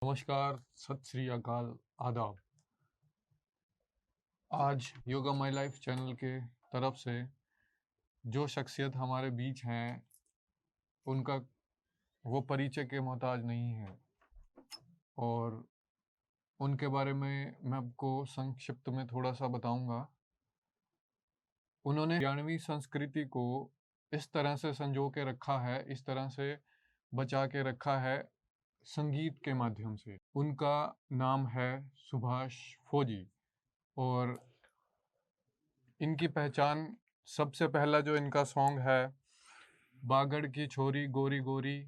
नमस्कार, सत श्री अकाल, आदाब। आज योगा माई लाइफ चैनल के तरफ से जो शख्सियत हमारे बीच हैं उनका वो परिचय के मोहताज नहीं है और उनके बारे में मैं आपको संक्षिप्त में थोड़ा सा बताऊंगा। उन्होंने हरियाणवी संस्कृति को इस तरह से संजो के रखा है, इस तरह से बचा के रखा है संगीत के माध्यम से। उनका नाम है सुभाष फौजी और इनकी पहचान सबसे पहला जो इनका सॉन्ग है बागड़ की छोरी गोरी गोरी,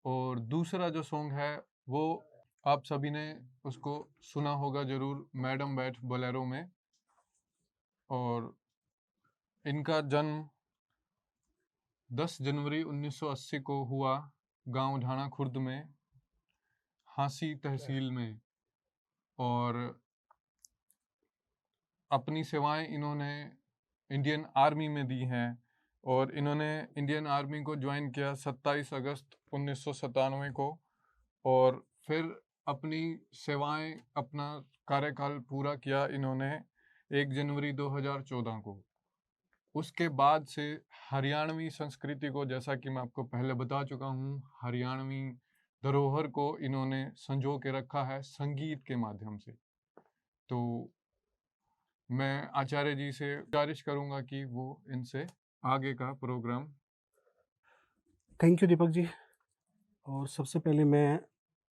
और दूसरा जो सॉन्ग है वो आप सभी ने उसको सुना होगा ज़रूर, मैडम बैठ बोलेरो में। और इनका जन्म 10 जनवरी 1980 को हुआ गांव ढाणा खुर्द में, हांसी तहसील में। और अपनी सेवाएं इन्होंने इंडियन आर्मी में दी हैं और इन्होंने इंडियन आर्मी को ज्वाइन किया 27 अगस्त 1997 को और फिर अपनी सेवाएं, अपना कार्यकाल पूरा किया इन्होंने 1 जनवरी 2014 को। उसके बाद से हरियाणवी संस्कृति को, जैसा कि मैं आपको पहले बता चुका हूँ, हरियाणवी धरोहर को इन्होंने संजो के रखा है संगीत के माध्यम से। तो मैं आचार्य जी से गुजारिश करूंगा कि वो इनसे आगे का programme. Thank you Deepak ji. और सबसे पहले मैं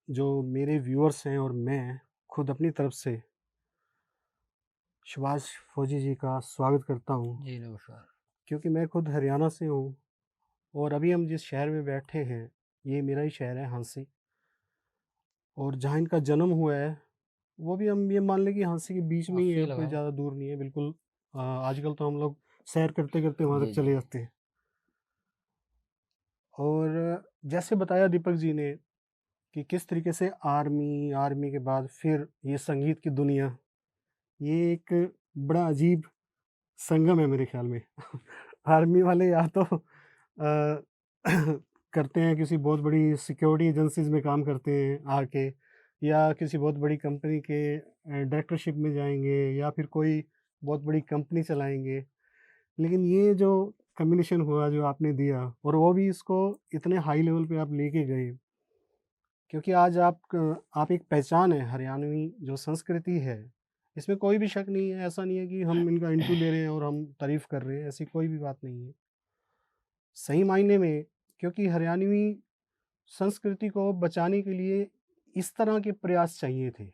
जो मेरे व्यूअर्स हैं और मैं खुद अपनी तरफ से सुभाष फौजी जी का स्वागत करता हूँ। जी नमस्कार। क्योंकि मैं खुद हरियाणा से हूँ और अभी हम जिस शहर में बैठे हैं ये मेरा ही शहर है हांसी, और जहाँ इनका जन्म हुआ है वो भी हम ये मान लें कि हांसी के बीच में ही है, कोई ज़्यादा दूर नहीं है बिल्कुल। आजकल तो हम लोग सैर करते करते वहाँ तक चले जाते हैं। और जैसे बताया दीपक जी ने कि किस तरीके से आर्मी के बाद फिर ये संगीत की दुनिया, ये एक बड़ा अजीब संगम है मेरे ख्याल में। आर्मी वाले या तो करते हैं किसी बहुत बड़ी सिक्योरिटी एजेंसीज में काम करते हैं आके, या किसी बहुत बड़ी कंपनी के डायरेक्टरशिप में जाएंगे, या फिर कोई बहुत बड़ी कंपनी चलाएंगे। लेकिन ये जो कम्बिनेशन हुआ जो आपने दिया, और वो भी इसको इतने हाई लेवल पे आप लेके गए, क्योंकि आज आप एक पहचान है हरियाणवी जो संस्कृति है, इसमें कोई भी शक नहीं है। ऐसा नहीं है कि हम इनका इंटरव्यू ले रहे हैं और हम तारीफ़ कर रहे हैं, ऐसी कोई भी बात नहीं है सही मायने में। क्योंकि हरियाणवी संस्कृति को बचाने के लिए इस तरह के प्रयास चाहिए थे,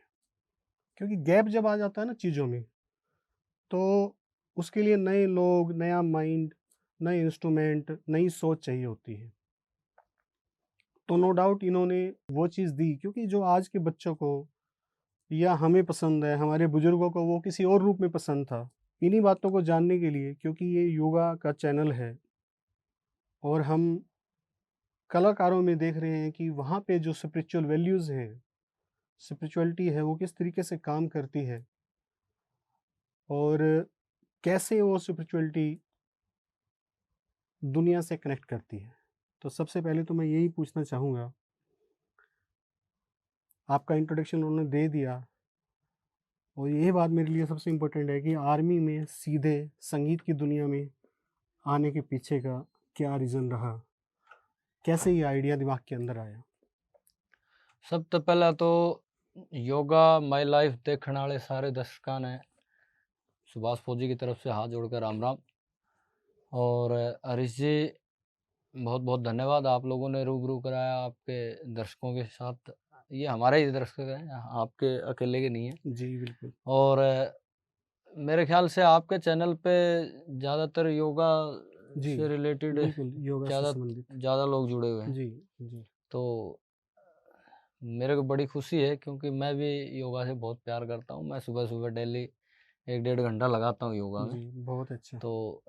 क्योंकि गैप जब आ जाता है ना चीज़ों में, तो उसके लिए नए लोग, नया माइंड, नए इंस्ट्रूमेंट, नई सोच चाहिए होती है। तो नो डाउट इन्होंने वो चीज़ दी, क्योंकि जो आज के बच्चों को या हमें पसंद है, हमारे बुजुर्गों को वो किसी और रूप में पसंद था। इन्हीं बातों को जानने के लिए, क्योंकि ये योगा का चैनल है और हम कलाकारों में देख रहे हैं कि वहाँ पे जो स्पिरिचुअल वैल्यूज़ हैं, स्पिरिचुअलिटी है, वो किस तरीके से काम करती है और कैसे वो स्पिरिचुअलिटी दुनिया से कनेक्ट करती है। तो सबसे पहले तो मैं यही पूछना चाहूँगा, आपका इंट्रोडक्शन उन्होंने दे दिया और यही बात मेरे लिए सबसे इम्पोर्टेंट है कि आर्मी में सीधे संगीत की दुनिया में आने के पीछे का क्या रीज़न रहा, कैसे ये आइडिया दिमाग के अंदर आया? सब तो पहला तो योगा माई लाइफ देखने वाले सारे दर्शकों ने सुभाष फौजी की तरफ से हाथ जोड़कर राम राम। और हरीश जी बहुत बहुत धन्यवाद, आप लोगों ने रूबरू कराया आपके दर्शकों के साथ। ये हमारे ही दर्शक हैं, आपके अकेले के नहीं है। जी बिल्कुल। और मेरे ख्याल से आपके चैनल पे ज़्यादातर योगा जी से रिलेटेड बिल्कुल, योगा से संबंधित। ज़्यादा लोग जुड़े हुए हैं। जी जी। तो मेरे को बड़ी खुशी है क्योंकि मैं भी योगा से बहुत प्यार करता हूँ। मैं सुबह सुबह डेली 1-1.5 घंटा लगाता हूँ योगा में। जी बहुत अच्छा। तो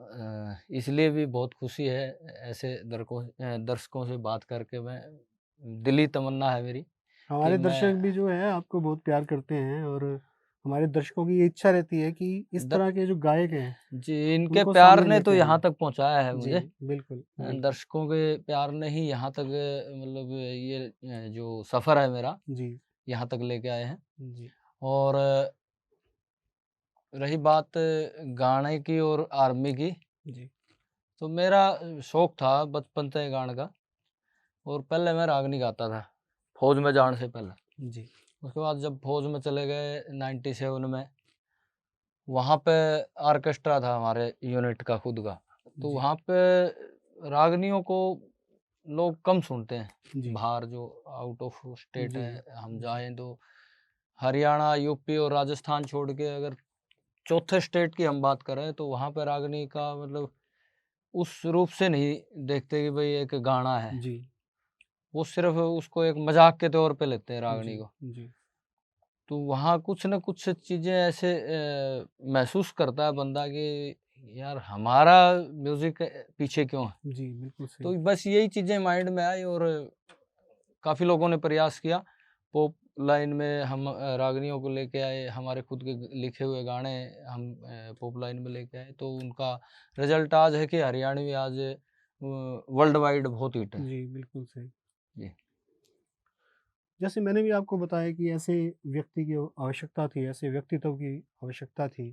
इसलिए भी बहुत खुशी है ऐसे दर्शकों से बात करके। मैं दिली तमन्ना है मेरी कि हमारे दर्शक मैं भी जो है आपको बहुत प्यार करते हैं, और हमारे दर्शकों की ये इच्छा रहती है कि इस तरह के जो गायक हैं जी, इनके उनको प्यार सामने ने तो लेके यहाँ आएँ। तक पहुँचाया है जी मुझे। बिल्कुल, बिल्कुल। दर्शकों के प्यार ने ही यहाँ तक मतलब ये जो सफ़र है मेरा, जी। यहाँ तक लेके आए हैं। जी, और रही बात गाने की और आर्मी की, जी, तो मेरा शौक था बचपन से गाने का। और पहले मैं रागनी गाता था फौज में जाने से पहले। जी, उसके बाद जब फौज में चले गए 97 में, वहाँ पे ऑर्केस्ट्रा था हमारे यूनिट का खुद का, तो जी, वहाँ पे रागनियों को लोग कम सुनते हैं। जी, बाहर जो आउट ऑफ स्टेट जी, है, हम जी, जाएं तो हरियाणा, यूपी और राजस्थान छोड़ के अगर चौथे स्टेट की हम बात करें, तो वहाँ पे रागनी का मतलब उस रूप से नहीं देखते कि भाई एक गाना है। जी, वो सिर्फ उसको एक मजाक के तौर पे लेते हैं जी, रागनी को। जी, तो वहाँ कुछ न कुछ चीज़ें ऐसे महसूस करता है बंदा कि यार हमारा म्यूज़िक पीछे क्यों है? जी, बिल्कुल सही। तो बस यही चीज़ें माइंड में आई और काफ़ी लोगों ने प्रयास किया। पॉप लाइन में हम रागनियों को लेके आए, हमारे खुद के लिखे हुए गाने हम पॉप लाइन में लेके आए, तो उनका रिज़ल्ट आज है कि हरियाणवी आज वर्ल्ड वाइड बहुत हिट है। जी, बिल्कुल सही। जी। जैसे मैंने भी आपको बताया कि ऐसे व्यक्ति की आवश्यकता थी, ऐसे व्यक्तित्व की आवश्यकता थी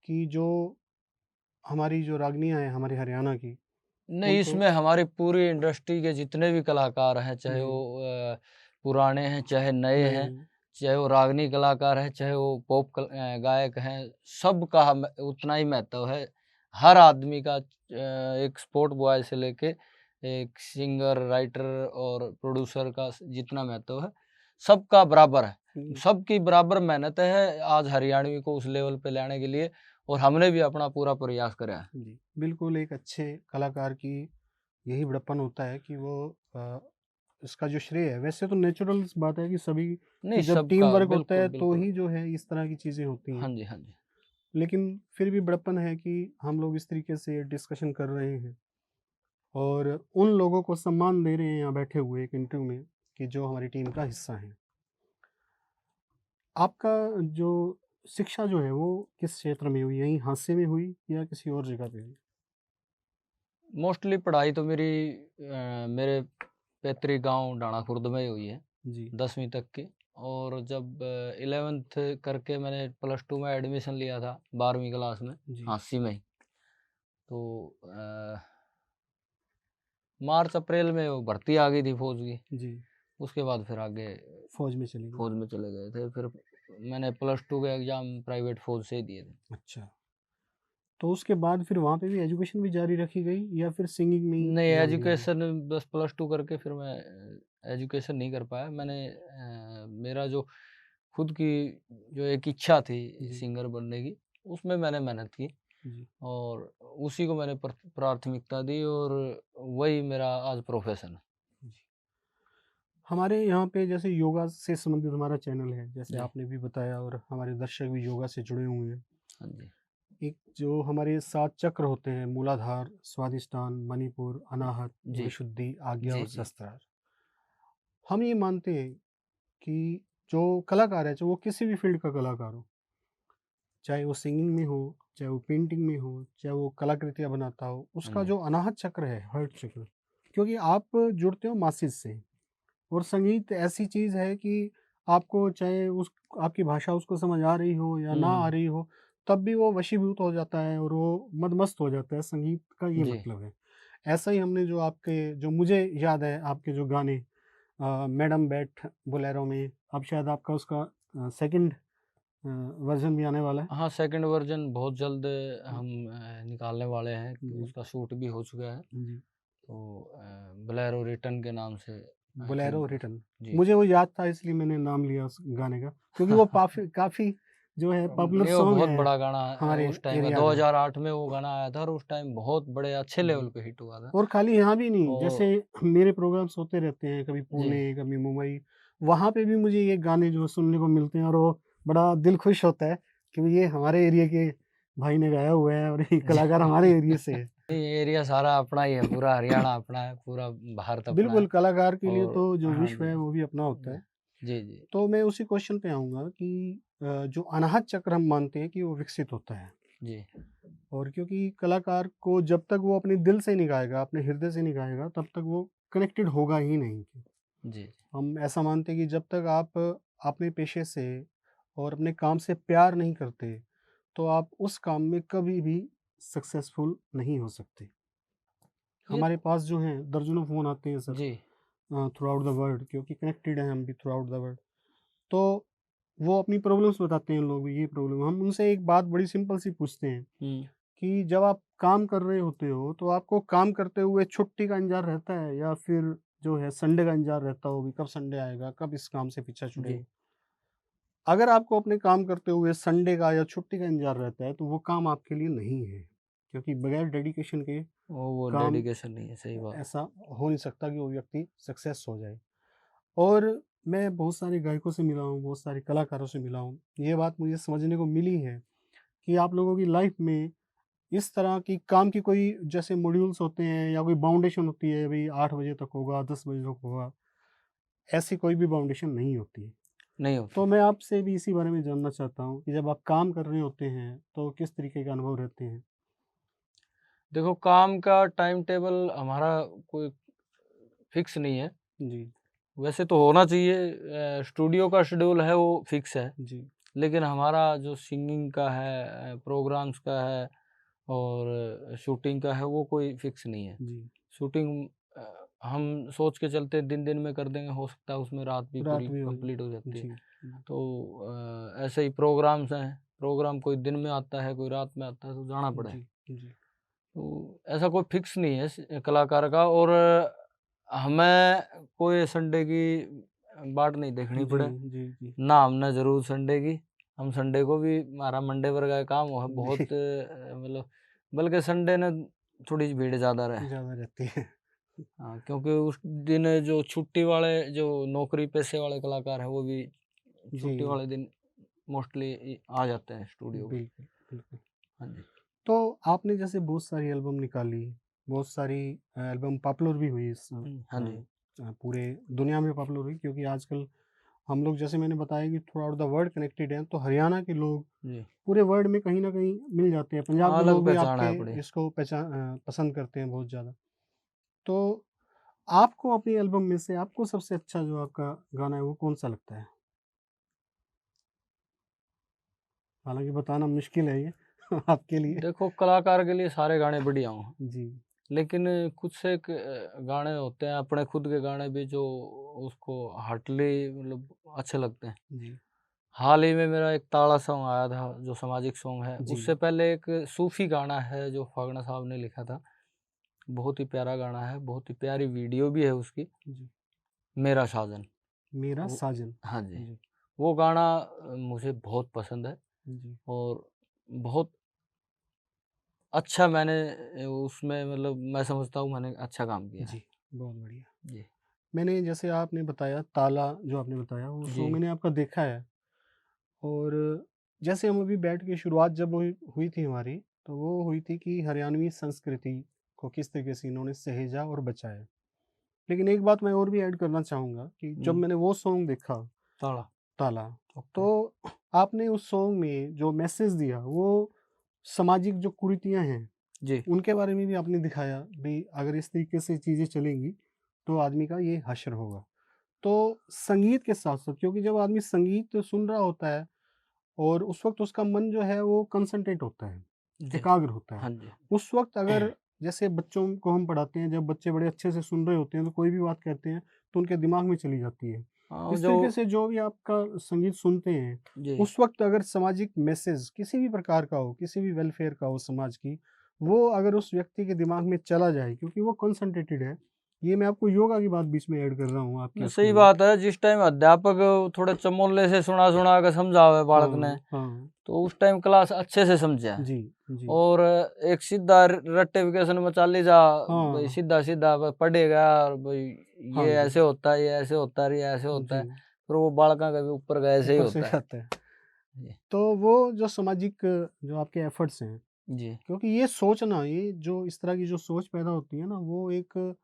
कि जो हमारी जो रागनियाँ हैं हमारे हरियाणा की, नहीं, उनको इसमें हमारी पूरी इंडस्ट्री के जितने भी कलाकार हैं, चाहे जी, वो पुराने हैं, चाहे नए नए हैं, हैं। चाहे वो रागनी कलाकार हैं, चाहे वो पॉप गायक हैं, सबका उतना ही महत्व है। हर आदमी का एक स्पोर्ट बॉय से लेके एक सिंगर, राइटर और प्रोड्यूसर का जितना महत्व है, सबका बराबर है। हुँ, सबकी बराबर मेहनत है आज हरियाणवी को उस लेवल पे लाने के लिए, और हमने भी अपना पूरा प्रयास करा है। जी, बिल्कुल एक अच्छे कलाकार की यही बड़प्पन होता है कि वो इसका जो श्रेय है वैसे तो नेचुरल सी बात है कि सभी नहीं, की जब टीम सबका वर्क होता बिल्कुल, है तो बिल्कुल। ही जो है इस तरह की चीज़ें होती हाँ हैं। जी, हाँ जी। लेकिन फिर भी बड़प्पन है कि हम लोग इस तरीके से डिस्कशन कर रहे हैं और उन लोगों को सम्मान दे रहे हैं यहाँ बैठे हुए एक इंटरव्यू में कि जो हमारी टीम का हिस्सा हैं। आपका जो शिक्षा जो है वो किस क्षेत्र में हुई? यहीं हादसे में हुई या किसी और जगह पे हुई? मोस्टली पढ़ाई तो मेरी मेरे पैतृक गाँव डाणा खुर्द में ही हुई है, जी, 10वीं तक की। और जब 11th करके मैंने +2 में एडमिशन लिया था, 12वीं क्लास में, जी, झांसी में ही। तो मार्च अप्रैल में वो भर्ती आ गई थी फ़ौज की। जी, उसके बाद फिर आगे फ़ौज में चली गई। फ़ौज में चले गए थे। फिर मैंने +2 के एग्ज़ाम प्राइवेट फ़ौज से ही दिए थे। अच्छा, तो उसके बाद फिर वहाँ पे भी एजुकेशन भी जारी रखी गई या फिर सिंगिंग में ही नहीं, ध्यान दिया गया? एजुकेशन बस +2 करके फिर मैं एजुकेशन नहीं कर पाया। मैंने मेरा जो खुद की जो एक इच्छा थी जी, सिंगर बनने की, उसमें मैंने मेहनत की जी, और उसी को मैंने प्राथमिकता दी और वही मेरा आज प्रोफ़ेशन है। जी। हमारे यहाँ पे जैसे योगा से संबंधित हमारा चैनल है, जैसे जी, आपने भी बताया और हमारे दर्शक भी योगा से जुड़े हुए हैं। हाँ जी। एक जो हमारे 7 चक्र होते हैं मूलाधार, स्वादिष्टान, मणिपुर, अनाहत, जी, विशुद्धि, आज्ञा जी, और जी। सहस्त्रार। हम ये मानते हैं कि जो कलाकार है, चाहे वो किसी भी फ़ील्ड का कलाकार हो, चाहे वो सिंगिंग में हो, चाहे वो पेंटिंग में हो, चाहे वो कलाकृतियाँ बनाता हो, हाँ उसका जी। जो अनाहत चक्र है, हार्ट चक्र, क्योंकि आप जुड़ते हो मासिस से और संगीत ऐसी चीज़ है कि आपको चाहे उस आपकी भाषा उसको समझ आ रही हो या हुँ, ना आ हुँ। रही हो, तब भी वो वशीभूत हो जाता है और वो मदमस्त हो जाता है, संगीत का ये जी। मतलब है। ऐसा ही हमने जो आपके जो मुझे याद है आपके जो गाने मैडम बैठ बोलेरो में, अब शायद आपका उसका सेकंड वर्ज़न भी आने वाला है। हाँ, सेकंड वर्ज़न बहुत जल्द हम निकालने वाले हैं कि जी, उसका शूट भी हो चुका है। जी, तो बोलेरो रिटर्न के नाम से आई बोलेरो थिंक। रिटर्न। जी। मुझे वो याद था इसलिए मैंने नाम लिया उस गाने का, क्योंकि वो काफ़ी काफ़ी जो है पॉपुलर नहीं, वो सॉन्ग बहुत है बड़ा गाना हमारे उस टाइम का एरिया का। 2008 में वो गाना आया था और उस टाइम बहुत बड़े अच्छे लेवल जी, पे हिट हुआ था। और खाली यहाँ भी नहीं, जैसे और मेरे प्रोग्राम्स होते रहते हैं, कभी जी। पुणे, कभी मुंबई, वहाँ पे भी मुझे ये गाने जो सुनने को मिलते हैं और वो बड़ा दिल खुश होता है कि ये हमारे एरिया के भाई ने गाया हुआ है और ये जी। कलाकार हमारे एरिया से है। ये एरिया सारा अपना ही है, पूरा हरियाणा अपना है, पूरा भारत अपना बिल्कुल, है। कलाकार के लिए और तो जो हाँ विश्व जी। है वो भी अपना होता जी, है। जी, जी। तो मैं उसी क्वेश्चन पे आऊँगा कि जो अनाहत चक्र हम मानते हैं कि वो विकसित होता है जी। और क्योंकि कलाकार को जब तक वो अपने दिल से नहीं गाएगा, अपने हृदय से नहीं गाएगा, तब तक वो कनेक्टेड होगा ही नहीं। जी, हम ऐसा मानते हैं कि जब तक आप अपने पेशे से और अपने काम से प्यार नहीं करते, तो आप उस काम में कभी भी सक्सेसफुल नहीं हो सकते। ये हमारे पास जो हैं दर्जनों फ़ोन आते हैं सर, जी, थ्रू आउट द वर्ल्ड, क्योंकि कनेक्टेड हैं हम भी थ्रू आउट द वर्ल्ड। तो वो अपनी प्रॉब्लम्स बताते हैं लोग, ये प्रॉब्लम, हम उनसे एक बात बड़ी सिंपल सी पूछते हैं हुँ, कि जब आप काम कर रहे होते हो, तो आपको काम करते हुए छुट्टी का इंतज़ार रहता है या फिर जो है संडे का इंतज़ार रहता हो, कि कब संडे आएगा, कब इस काम से पीछा छुड़ेगा? जी, अगर आपको अपने काम करते हुए संडे का या छुट्टी का इंतज़ार रहता है, तो वो काम आपके लिए नहीं है, क्योंकि बगैर डेडिकेशन के वो काम डेडिकेशन नहीं है, सही बात। ऐसा हो नहीं सकता कि वो व्यक्ति सक्सेस हो जाए। और मैं बहुत सारे गायकों से मिला हूँ, बहुत सारे कलाकारों से मिला हूँ। ये बात मुझे समझने को मिली है कि आप लोगों की लाइफ में इस तरह की काम की कोई जैसे मॉड्यूल्स होते हैं या कोई बाउंडेशन होती है, भई 8 बजे तक होगा, 10 बजे तक होगा, ऐसी कोई भी बाउंडेशन नहीं होती है। नहीं होती। तो मैं आपसे भी इसी बारे में जानना चाहता हूँ कि जब आप काम कर रहे होते हैं, तो किस तरीके के अनुभव रहते हैं? देखो, काम का टाइम टेबल हमारा कोई फिक्स नहीं है। जी, वैसे तो होना चाहिए, स्टूडियो का शेड्यूल है वो फिक्स है। जी, लेकिन हमारा जो सिंगिंग का है, प्रोग्राम्स का है और शूटिंग का है, वो कोई फिक्स नहीं है। जी। शूटिंग हम सोच के चलते दिन-दिन में कर देंगे, हो सकता है उसमें रात भी पूरी रात भी हो कंप्लीट हो जाती है। जी, जी, तो ऐसे ही प्रोग्राम्स हैं, प्रोग्राम कोई दिन में आता है, कोई रात में आता है, तो जाना पड़े। जी, जी, तो ऐसा कोई फिक्स नहीं है कलाकार का। और हमें कोई संडे की बाट नहीं देखनी जी, पड़े, जी, जी, ना हमने ज़रूर संडे की। हम संडे को भी, हमारा मंडे वर्गा का काम वो है बहुत, जी, मतलब बल्कि संडे ने थोड़ी भीड़ ज़्यादा रहे। ज़्यादा रहती है। हाँ, क्योंकि उस दिन जो छुट्टी वाले, जो नौकरी पेशे वाले कलाकार हैं, वो भी छुट्टी जी, वाले दिन मोस्टली आ जाते हैं स्टूडियो में। बिल्कुल, बिल्कुल। हाँ जी। तो आपने जैसे बहुत सारी एल्बम निकाली, बहुत सारी एल्बम पॉपुलर भी हुई हाँ जी। पूरे दुनिया में पॉपुलर हुई, क्योंकि आजकल हम लोग जैसे मैंने बताया कि through out the world connected हैं, तो हरियाणा के लोग जी। पूरे वर्ल्ड में कहीं न कहीं मिल जाते हैं। पंजाब के अलग लोग भी पहचान है आपके अपनी। इसको पसंद करते हैं बहुत ज़्यादा। तो आपको अपनी एल्बम में से आपको सबसे अच्छा जो आपका गाना है वो कौन-सा लगता है? हालाँकि बताना मुश्किल है ये आपके लिए। देखो, कलाकार के लिए सारे गाने बढ़िया हों, जी, लेकिन कुछ से गाने होते हैं अपने खुद के गाने भी, जो उसको हार्टली मतलब अच्छे लगते हैं। जी, हाल ही में मेरा एक ताड़ा सॉन्ग आया था, जो सामाजिक सॉन्ग है। जी, उससे पहले एक सूफ़ी गाना है जो फागना साहब ने लिखा था। बहुत ही प्यारा गाना है, बहुत ही प्यारी वीडियो भी है उसकी, जी। मेरा साजन। मेरा वो साजन। हाँ जी, जी, वो गाना मुझे बहुत पसंद है जी, और बहुत अच्छा मैंने उसमें, मतलब मैं समझता हूँ मैंने अच्छा काम किया है। जी, बहुत बढ़िया। जी, मैंने जैसे आपने बताया ताला जो आपने बताया वो जी, सॉन्ग मैंने आपका देखा है, और जैसे हम अभी बैठ के शुरुआत जब हुई हुई थी हमारी, तो वो हुई थी कि हरियाणवी संस्कृति को किस तरीके से इन्होंने सहेजा और बचाया। लेकिन एक बात मैं और भी ऐड करना चाहूँगा कि जब हुँ, मैंने वो सॉन्ग देखा, ताड़ा, ताला, ओके, तो आपने उस सॉन्ग में जो मैसेज दिया वो सामाजिक जो कुरीतियाँ हैं, जी, उनके बारे में भी आपने दिखाया, भई अगर इस तरीके से चीज़ें चलेंगी, तो आदमी का ये हश्र होगा। तो संगीत के साथ-साथ, क्योंकि जब आदमी संगीत सुन रहा होता है और उस वक़्त उसका मन जो है वो कंसंट्रेट होता है, जी, एकाग्र होता है। हाँ जी। उस वक़्त अगर जैसे बच्चों को हम पढ़ाते हैं, जब बच्चे बड़े अच्छे से सुन रहे होते हैं, तो कोई भी बात कहते हैं, तो उनके दिमाग में चली जाती है। हाँ, इस जो तरीके से जो भी आपका संगीत सुनते हैं, जी, उस वक़्त अगर सामाजिक मैसेज किसी भी प्रकार का हो, किसी भी वेलफेयर का हो समाज की, वो अगर उस व्यक्ति के दिमाग में चला जाए, क्योंकि वो कंसंट्रेटेड है। ये मैं आपको योगा की बात बीच में ऐड कर रहा हूँ आपके उसके सही लिए। बात है। जिस टाइम अध्यापक थोड़े चमोले से सुना-सुना के समझावे बालक ने, हाँ, हाँ। तो उस टाइम क्लास अच्छे से समझे। जी, जी। और एक सीधा रट्टिफिकेशन में चाली जा, भाई हाँ, सीधा-सीधा पढ़ेगा और भाई हाँ ये जी। ऐसे होता है, ये ऐसे होता है, ये ऐसे होता जी, है। फिर वो बालका का भी ऊपर का ऐसे ही ऊपर से होता है। जाता है। जी, तो वो जो सामाजिक जो आपके एफर्ट्स हैं, जी, क्योंकि ये सोचना, ये जो इस तरह की जो सोच पैदा होती है ना, वो एक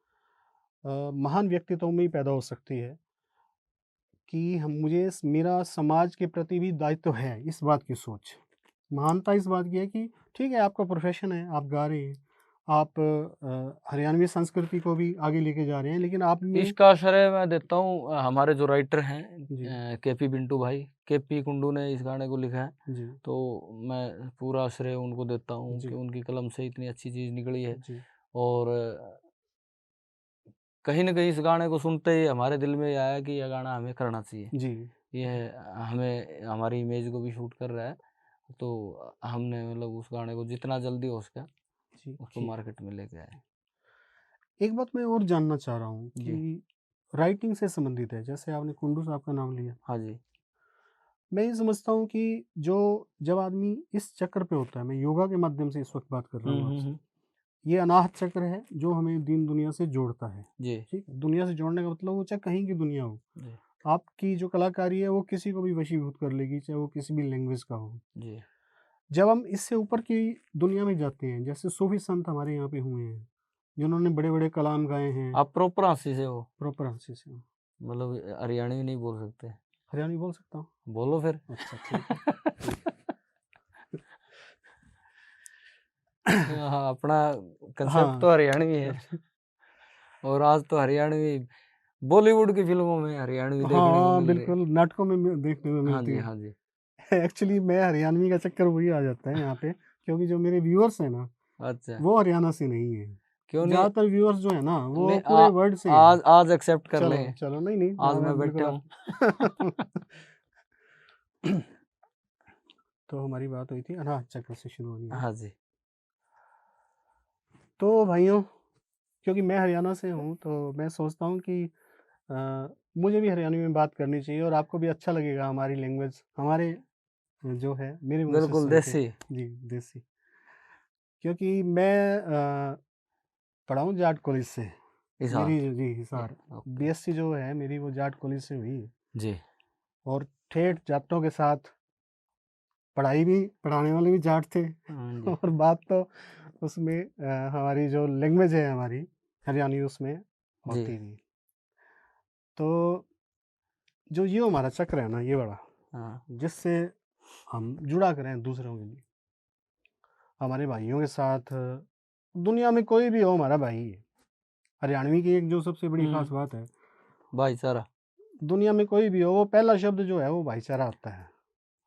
महान व्यक्तित्व में ही पैदा हो सकती है कि हम मुझे मेरा समाज के प्रति भी दायित्व है, इस बात की सोच। महानता इस बात की है कि ठीक है, आपका प्रोफ़ेशन है, आप गा रहे हैं, आप हरियाणवी संस्कृति को भी आगे लेके जा रहे हैं, लेकिन आप में इसका श्रेय मैं देता हूँ हमारे जो राइटर हैं जी केपी पिंटू भाई, केपी कुंडू ने इस गाने को लिखा है, जी तो मैं पूरा श्रेय उनको देता हूँ जी कि उनकी कलम से इतनी अच्छी चीज़ निकली है। जी और कहीं न कहीं इस गाने को सुनते ही हमारे दिल में ये आया कि यह गाना हमें करना चाहिए। जी ये हमें हमारी इमेज को भी शूट कर रहा है, तो हमने मतलब उस गाने को जितना जल्दी हो सका जी उसको जी। मार्केट में लेके आए। एक बात मैं और जानना चाह रहा हूँ जी। कि राइटिंग से संबंधित है, जैसे आपने कुंडू साहब का नाम लिया, हाँ जी। मैं ये समझता हूँ कि जो जब आदमी इस चक्र पे होता है, मैं योगा के माध्यम से इस वक्त बात कर रहा हूँ आपसे, ये अनाहत चक्र है जो हमें दीन दुनिया से जोड़ता है। जी, ठीक है, दुनिया से जोड़ने का मतलब वो चाहे कहीं की दुनिया हो, जी, आपकी जो कलाकारी है वो किसी को भी वशीभूत कर लेगी, चाहे वो किसी भी लैंग्वेज का हो। जी, जब हम इससे ऊपर की दुनिया में जाते हैं, जैसे सूफी संत हमारे यहाँ पे हुए हैं, जिन्होंने बड़े बड़े कलाम गाए हैं, आप प्रॉपर हँसी से हो, प्रॉपर हंसी से। मतलब हरियाणवी नहीं बोल सकते? हरियाणवी बोल सकता हूँ। बोलो फिर। अच्छा ठीक है ठीक हाँ, अपना कंसेप्ट हाँ तो हरियाणवी है। और आज तो हरियाणवी बॉलीवुड की फिल्मों में हरियाणवी हाँ देखने को हाँ, मिल रही है। बिल्कुल नाटकों में देखने को हाँ मिलती जी, है। हाँ जी। एक्चुअली मैं हरियाणवी का चक्कर वही आ जाता है यहाँ पे, क्योंकि जो मेरे व्यूअर्स हैं ना, अच्छा, वो हरियाणा से नहीं है। क्यों नहीं? ज़्यादातर व्यूअर्स जो है ना, वो नहीं पूरे वर्ल्ड से हैं। आज एक्सेप्ट कर चलो लें, चलो, नहीं नहीं, आज मैं बिल्कुल बैठे आप हूँ। तो हमारी बात हुई थी अनाहत चक्र से शुरू हुई है। हाँ जी, तो भाइयों, क्योंकि मैं हरियाणा से हूँ, तो मैं सोचता हूँ कि अ, मुझे भी हरियाणवी में बात करनी चाहिए और आपको भी अच्छा लगेगा हमारी लैंग्वेज, हमारे जो है मेरे मुँह से बिल्कुल सुन के। देसी। जी, देसी। क्योंकि मैं पढ़ा हूँ जाट कॉलेज से। हिसार। मेरी जी हिसार ओके। बीएससी जो है मेरी, वो जाट कॉलेज से हुई है। जी। और ठेठ जाटों के साथ पढ़ाई भी, पढ़ाने वाले भी जाट थे। हाँ जी, और बात तो उसमें हमारी जो लैंग्वेज है हमारी हरियाणवी, उसमें जी, होती थी। तो जो ये हमारा चक्र है ना, ये बड़ा, हाँ, जिससे हम जुड़ा करें दूसरों के लिए, हमारे भाइयों के साथ, दुनिया में कोई भी हो हमारा भाई है। हरियाणवी की एक जो सबसे बड़ी खास बात है, भाईचारा। दुनिया में कोई भी हो, वो पहला शब्द जो है वो भाईचारा आता है।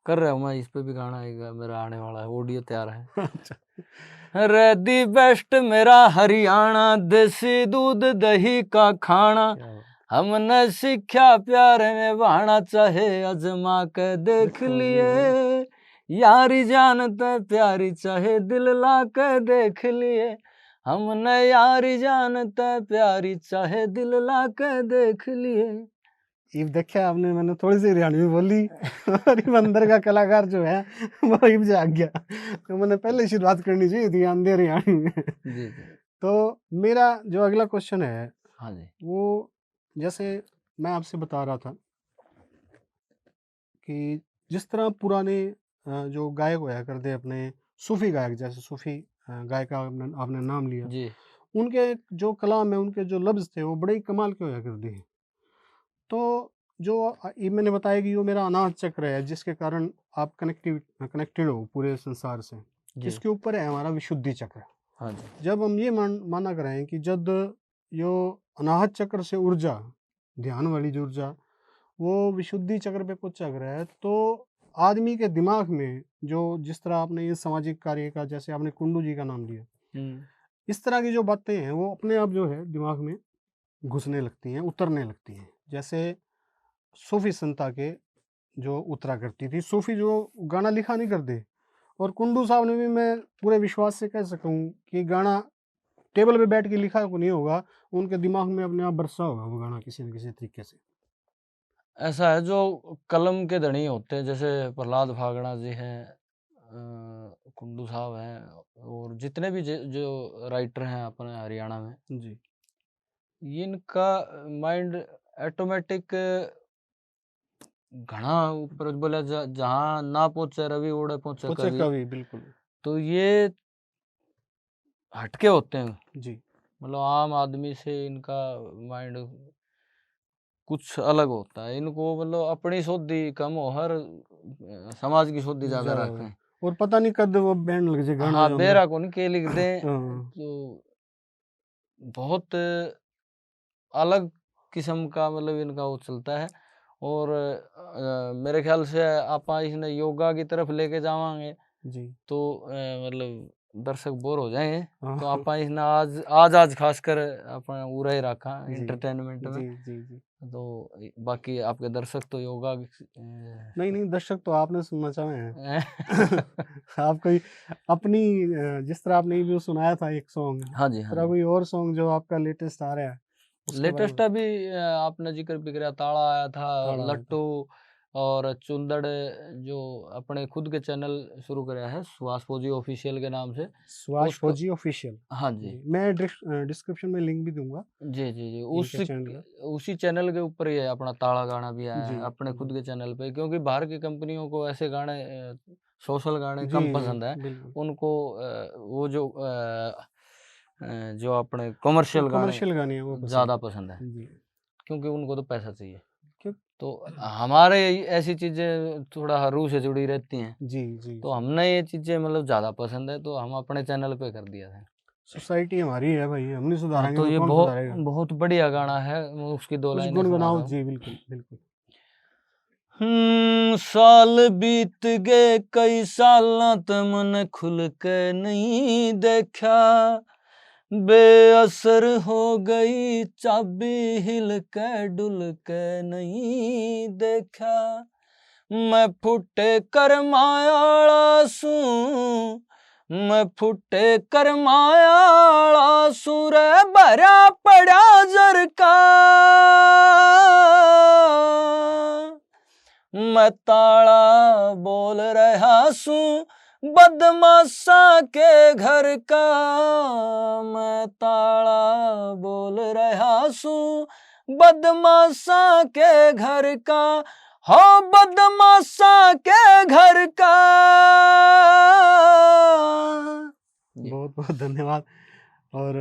कर रहा हूँ मैं, इस पे भी गाना आएगा, मेरा आने वाला है, ऑडियो तैयार है। अच्छा, रे दी बेस्ट मेरा हरियाणा, देसी दूध दही का खाना, क्या बात। हमने सीखा प्यार में बहाना, चाहे अजमा के देख देखो जी, लिए, यारी जानते प्यारी चाहे दिल ला के देख लिए, हमने यारी जानते प्यारी चाहे दिल ला के देख लिए। ये देखा आपने, मैंने थोड़ी सी हरियाणवी बोली और ये अंदर का कलाकार जो है वो ही जाग गया। तो मैंने पहले शुरुआत करनी चाहिए थी आंधे हरियाणवी में। जी जी। तो मेरा जो अगला क्वेश्चन है, हाँ जी। वो जैसे मैं आपसे बता रहा था कि जिस तरह पुराने जो गायक होया करते अपने, सूफी गायक, जैसे सूफी गायक का आपने नाम लिया, जी उनके जो कलाम है, उनके जो लफ्ज़ थे, वो बड़े ही कमाल के होया करते हैं। तो जो ये मैंने बताया कि वो मेरा अनाहत चक्र है, जिसके कारण आप कनेक्टेड हो पूरे संसार से। जी। इसके ऊपर है हमारा विशुद्धि चक्र। हाँ जी। जब हम ये माना करें कि जब यो अनाहत चक्र से ऊर्जा, ध्यान वाली जो ऊर्जा, वो विशुद्धि चक्र पे पहुंचा कर है, तो आदमी के दिमाग में जो, जिस तरह आपने ये सामाजिक कार्य का, जैसे आपने कुंडू जी का नाम लिया, इस तरह की जो बातें हैं वो अपने आप जो है दिमाग में घुसने लगती हैं, उतरने लगती हैं। जैसे सूफी संता के जो उतरा करती थी, सूफी जो गाना लिखा नहीं करते, और कुंडू साहब ने भी, मैं पूरे विश्वास से कह सकूं कि गाना टेबल पे बैठ के लिखा को नहीं होगा, उनके दिमाग में अपने आप बरसा होगा वो गाना किसी न किसी तरीके से। ऐसा है जो कलम के धनी होते हैं, जैसे प्रहलाद फागड़ा जी हैं, कुंडू साहब हैं, और जितने भी जो राइटर हैं अपने हरियाणा में, जी, इनका माइंड ऑटोमेटिक घना ऊपर बोला, जहाँ ना पहुंचे रवि ओड़े पहुंचे पहुंचे कवि, कवि, बिल्कुल। तो ये हटके होते हैं। जी, मतलब आम आदमी से इनका माइंड कुछ अलग होता है। इनको मतलब अपनी सोधी कम हो, हर समाज की सोधी ज्यादा ज़्यादा होगा। रखें। और पता नहीं कद वो बैंड लग जाए गाना हाँ जो बेरा को नहीं के लिख दें हाँ तो बहुत अलग किस्म का मतलब इनका वो चलता है। और मेरे ख्याल से आप इसने योगा की तरफ लेके जावांगे जी तो मतलब दर्शक बोर हो जाएंगे। हाँ तो आप इसने आज आज आज खासकर अपन उरा ही रखा जी एंटरटेनमेंट में। जी जी जी तो बाकी आपके दर्शक तो योगा नहीं नहीं दर्शक तो आपने सुनना चाहे हैं आप कोई अपनी जिस तरह आपने ये जो सुनाया था एक सॉन्ग हाँ जी इस हाँ तरह जी कोई और सॉन्ग जो आपका लेटेस्ट आ रहा है उसके बारे लेटेस्ट में अभी आपने जिक्र भी किया ताड़ा आया था ताड़ा आया था लट्टू और चुंदड़ जो अपने खुद के चैनल शुरू कराया है सुभाष फौजी ऑफिशियल के नाम से सुभाष उसका फौजी ऑफिशियल हाँ जी जी मैं डिस्क्रिप्शन में लिंक भी दूंगा जी जी जी इनके चैनल का उसी चैनल के ऊपर ही है अपना ताड़ा गाना भी आया जी है अपने खुद जी के चैनल पे क्योंकि बाहर की कंपनियों को ऐसे गाने सोशल गाने जी कम पसंद है बिल्कुल उनको वो जो अपने कमर्शियल गाने कमर्शियल गाने हैं वो पसंद ज़्यादा है पसंद है जी क्योंकि उनको तो पैसा चाहिए। क्यों तो हमारे ऐसी चीज़ें थोड़ा रूह से जुड़ी रहती हैं जी जी तो जी हमने ये चीज़ें मतलब ज़्यादा पसंद है तो हम अपने चैनल पे कर दिया था। सोसाइटी हमारी है भाई हम नहीं हाँ सुधारेंगे तो तो ये कौन बहुत सुधारेगा बहुत बढ़िया गाना है मैं उसकी दो कुछ लाइनें सुना गुनगुनाओ रहा हूँ। जी बिल्कुल बिल्कुल साल बीत गए कई साल तुमने खुल के नहीं देखा बेअसर हो गई चाबी हिल के डुल के नहीं देखा मैं फुटे कर मायाला सू मैं फुटे कर मायाला सू रे भरा पड़ा जर का मैं ताला बोल रहा सू बदमाशा के घर का मैं ताला बोल रहा सू बदमाशा के घर का हो बदमाशा के घर का बहुत बहुत धन्यवाद और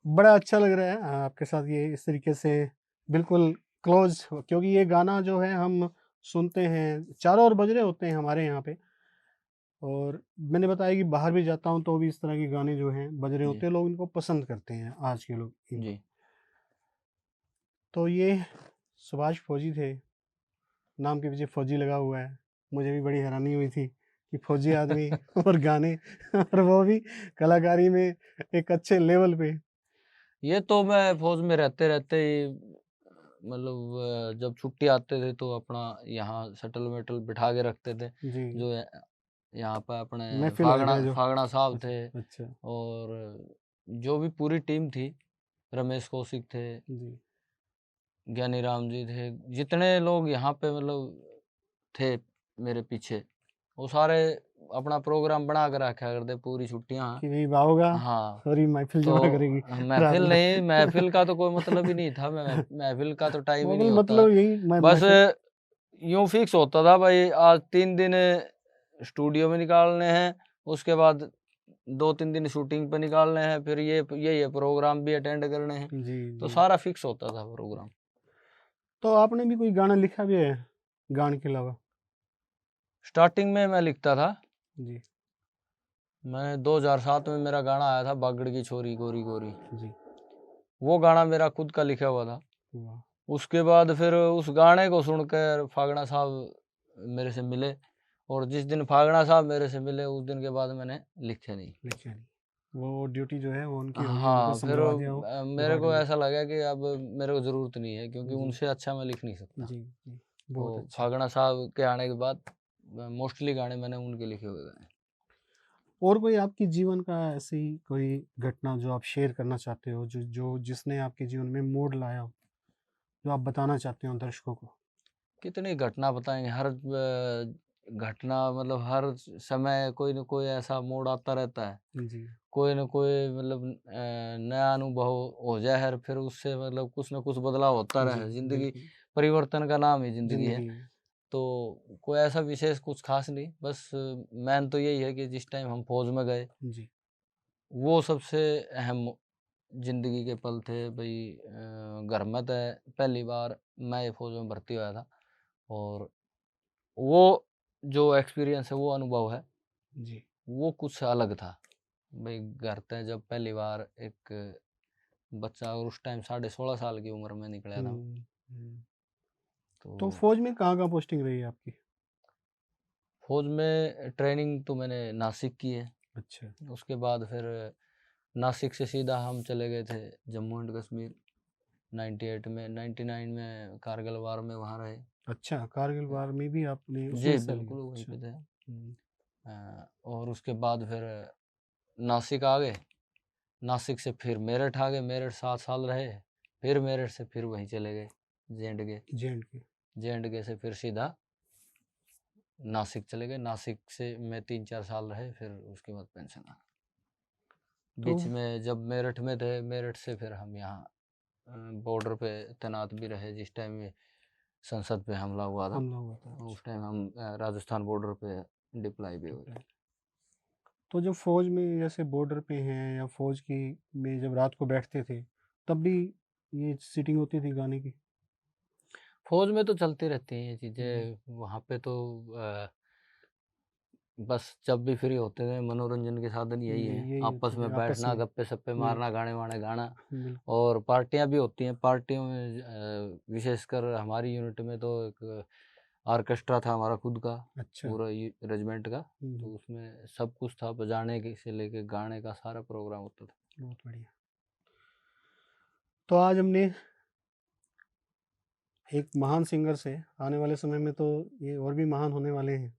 बड़ा अच्छा लग रहा है आपके साथ ये इस तरीके से बिल्कुल क्लोज क्योंकि ये गाना जो है हम सुनते हैं चारों ओर बज रहे होते हैं हमारे यहाँ पे और मैंने बताया कि बाहर भी जाता हूँ तो भी इस तरह के गाने जो हैं बज रहे जी होते हैं लोग इनको पसंद करते हैं आज के लोग इनको जी तो ये सुभाष फौजी थे नाम के पीछे फौजी लगा हुआ है मुझे भी बड़ी हैरानी हुई थी कि फौजी आदमी और गाने और वो भी कलाकारी में एक अच्छे लेवल पे ये तो मैं फौज में रहते रहते ही मतलब जब छुट्टी आते थे तो अपना यहाँ शटल मेटल बिठा के रखते थे जी जो यहाँ पर अपने महफिल वगैरह जो फागड़ा साहब अच्छा थे अच्छा और जो भी पूरी टीम थी रमेश कौशिक थे जी ज्ञानी राम जी थे जितने लोग यहाँ पे मतलब थे मेरे पीछे वो सारे अपना प्रोग्राम बना कर रखा करते पूरी छुट्टियाँ कि भाई आओगा हाँ और ये महफिल तो जमा करेगी रात महफिल में नहीं महफिल का तो कोई मतलब ही नहीं था महफिल का तो टाइम ही नहीं मतलब होता मतलब यही बस महफिल यूं फिक्स होता था भाई आज 3 दिन स्टूडियो में निकालने हैं उसके बाद 2-3 दिन शूटिंग पे निकालने हैं फिर ये प्रोग्राम भी अटेंड करने हैं जी तो जी सारा फिक्स होता था प्रोग्राम। तो आपने भी कोई गाना लिखा भी है गाने के अलावा स्टार्टिंग में मैं लिखता था जी मैं 2007 में मेरा गाना आया था बागड़ की छोरी गोरी गोरी जी वो गाना मेरा खुद का लिखा हुआ था। वाह उसके बाद फिर उस गाने को सुनकर फागड़ा साहब मेरे से मिले और जिस दिन फागड़ा साहब मेरे से मिले उस दिन के बाद मैंने लिखे नहीं। लिखा नहीं वो ड्यूटी जो है वो उनकी होगी उनको हाँ फिर समझवा दिया हो मेरे को रिकॉर्डिंग ऐसा लगा कि अब मेरे को ज़रूरत नहीं है क्योंकि जी उनसे अच्छा मैं लिख नहीं सकता। जी जी तो बहुत अच्छा फागड़ा साहब के आने के बाद मोस्टली गाने मैंने उनके लिखे हुए हैं। और कोई आपके जीवन का ऐसी कोई घटना जो आप शेयर करना चाहते हो जो जिसने आपके जीवन में मोड़ लाया हो जो आप बताना चाहते हो दर्शकों को कितनी घटना बताएंगे हर घटना मतलब हर समय कोई न कोई ऐसा मोड़ आता रहता है जी कोई न कोई मतलब नया अनुभव हो जाए है फिर उससे मतलब कुछ न कुछ बदलाव होता जी रहे जिंदगी बिल्कुल परिवर्तन का नाम ही जिंदगी है। जिंदगी तो कोई ऐसा विशेष कुछ खास नहीं बस मैन तो यही है कि जिस टाइम हम फौज में गए जी वो सबसे अहम जिंदगी के पल थे भाई घर में तो पहली बार मैं फौज में भर्ती हुआ था और वो जो एक्सपीरियंस है, वो अनुभव है, जी। वो कुछ अलग था। भाई घर पे जब पहली बार एक बच्चा, और उस टाइम 16.5 साल की उम्र में निकला था, हुँ, हुँ। तो तो फ़ौज में कहाँ-कहाँ पोस्टिंग रही है आपकी? फौज में ट्रेनिंग तो मैंने नासिक की है। अच्छा, उसके बाद फिर नासिक से सीधा हम चले गए थे जम्मू एंड कश्मीर 98 में, 99 में कारगिल वार में वहाँ रहे। अच्छा कारगिल वार में भी आपने उसी जी, हिस्सा लिया? बिल्कुल वहीं अच्छा। पे थे। हुँ, और उसके बाद फिर नासिक आ गए, नासिक से फिर मेरठ आ गए, मेरठ 7 साल रहे, फिर मेरठ से फिर वहीं चले गए जे.एंड.के। जे.एंड.के। जे.एंड.के से फिर सीधा नासिक चले गए, नासिक से मैं 3-4 साल रहे, फिर उसके बाद पेंशन आ गई। तो बीच में जब मेरठ में थे, मेरठ से फिर हम यहाँ बॉर्डर पे तैनात भी रहे, जिस टाइम ये संसद पे हमला हुआ था, हमला हुआ था। उस अच्छा, टाइम हम राजस्थान बॉर्डर पे डिप्लॉय भी हुए ठीक है। थे। तो जब फ़ौज में जैसे बॉर्डर पे हैं या फ़ौज की में जब रात को बैठते थे, तब भी ये सीटिंग होती थी गाने की? फौज में तो चलती रहती हैं ये हुँ, चीज़ें, वहाँ पे तो बस जब भी फ्री होते हैं मनोरंजन के साधन यही हैं, यही आपस होती थी में आपस बैठना, में। गप्पे-सप्पे जी, मारना, गाने-वाने गाना। बिल्कुल। और पार्टियाँ भी होती हैं, पार्टियों में विशेषकर हमारी यूनिट में तो एक ऑर्केस्ट्रा था हमारा खुद का, अच्छा। पूरा रेजिमेंट का, हुँ, तो हुँ, उसमें सब कुछ था, बजाने के से लेके गाने का सारा प्रोग्राम होता था। बहुत बढ़िया। तो आज हमने एक महान सिंगर से आने वाले समय में तो ये और भी महान होने वाले हैं,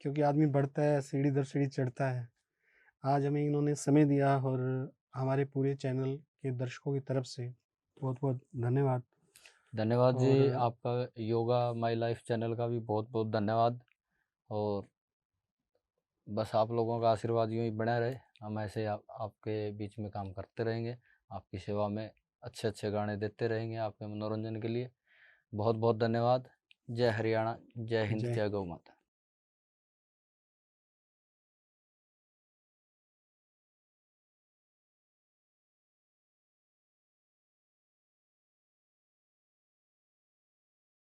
क्योंकि आदमी बढ़ता है, सीढ़ी दर सीढ़ी चढ़ता है। आज हमें इन्होंने समय दिया और हमारे पूरे चैनल के दर्शकों की तरफ से बहुत-बहुत धन्यवाद। धन्यवाद जी, और आपका योगा माय लाइफ चैनल का भी बहुत-बहुत धन्यवाद। और बस आप लोगों का आशीर्वाद यूँ ही बना रहे, हम ऐसे आपके बीच में काम करते रहेंगे, आपकी सेवा में अच्छे-अच्छे गाने देते रहेंगे आपके मनोरंजन के लिए। बहुत-बहुत धन्यवाद। जय हरियाणा, जय हिंद, जय जय गौ माता।